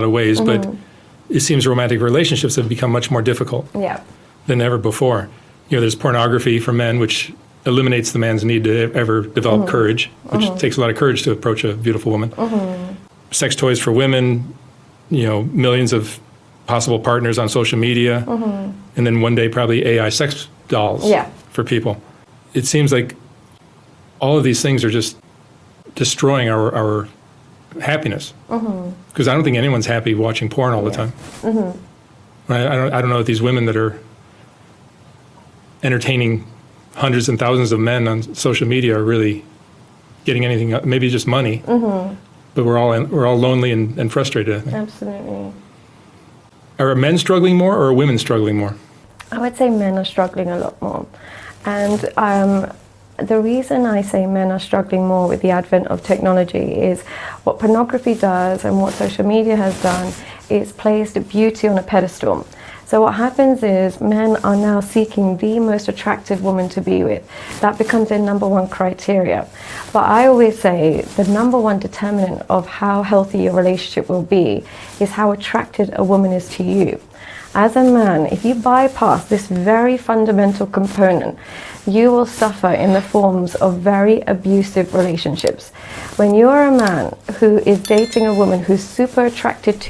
lot of ways, but it seems romantic relationships have become much more difficult than ever before. There's pornography for men, which eliminates the man's need to ever develop courage, which takes a lot of courage to approach a beautiful woman. Sex toys for women, millions of possible partners on social media, and then one day probably AI sex dolls for people. It seems like all of these things are just destroying our happiness. Because I don't think anyone's happy watching porn all the time. I don't know if these women that are entertaining hundreds and thousands of men on social media are really getting anything, maybe just money. But we're all lonely and frustrated, I think. Absolutely. Are men struggling more or are women struggling more? I would say men are struggling a lot more. And the reason I say men are struggling more with the advent of technology is what pornography does and what social media has done is placed beauty on a pedestal. So what happens is men are now seeking the most attractive woman to be with. That becomes their number one criteria. But I always say the number one determinant of how healthy your relationship will be is how attracted a woman is to you. As a man, if you bypass this very fundamental component, you will suffer in the forms of very abusive relationships. When you're a man who is dating a woman who's super attracted to